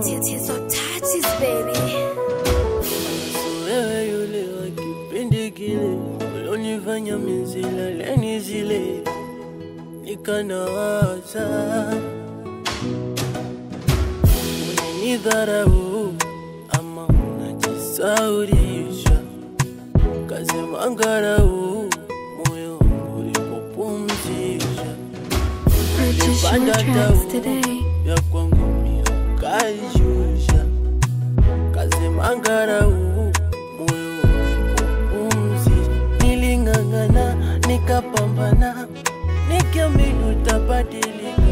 Tits or touches, baby. Wewe yule wa kipindi kile ulonifanya mizila leni zile nikanawaza unanidharau ama unajisaurisha kasema ngarau moyo ulipopumzisha Purchase your tracks today. ya kwangu mio kajusha kasema ngarau moyo ulipopumzisha nilingangana nikapambana nikiamini utabadilika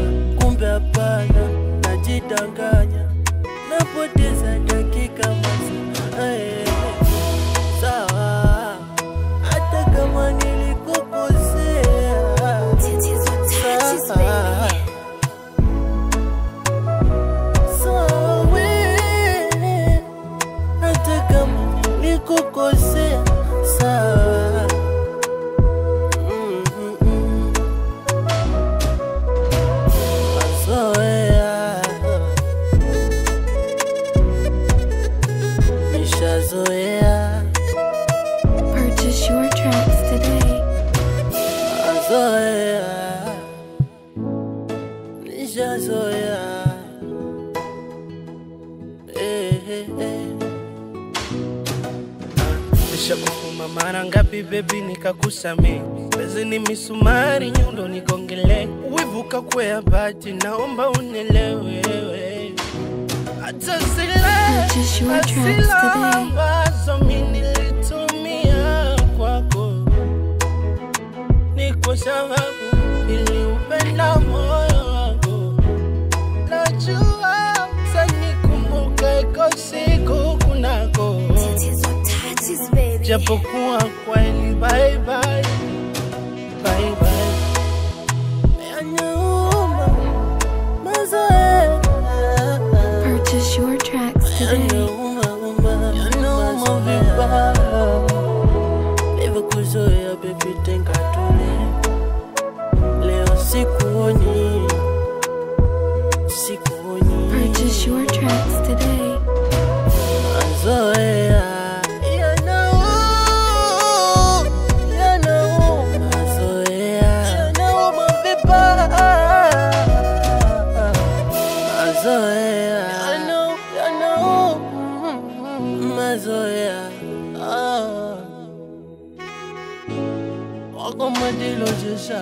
kumbe hapana najidanganya napoteza dakika masaa sawa hata kama nilikukosea Tits or touches, baby. hata kama nilikukosea sawa mazoea nishazoea Purchase your tracks today. mazoea nishazoea Nishakufuma mara ngapi baby nikakusamee Bezi ni misumari nyundo nigongele Uwivuka kwea bati naomba unelewe Hata Purchase your tracks today. ambazo mi nilitumia kwako Ni kwa sababu niliupenda moyo wako Najua utanikumbuka iko siku kunako Tits or touches, baby. Japokuwa kweli bye bye Bye bye yanauma mazoea Purchase your tracks today. yanauma vibaya nilivyokuzoea baby tenga tule leo sikuoni Purchase your tracks today. mazoea yanauma mazoea yanauma vibaya mazoea yanauma mazoea wako madilo jesha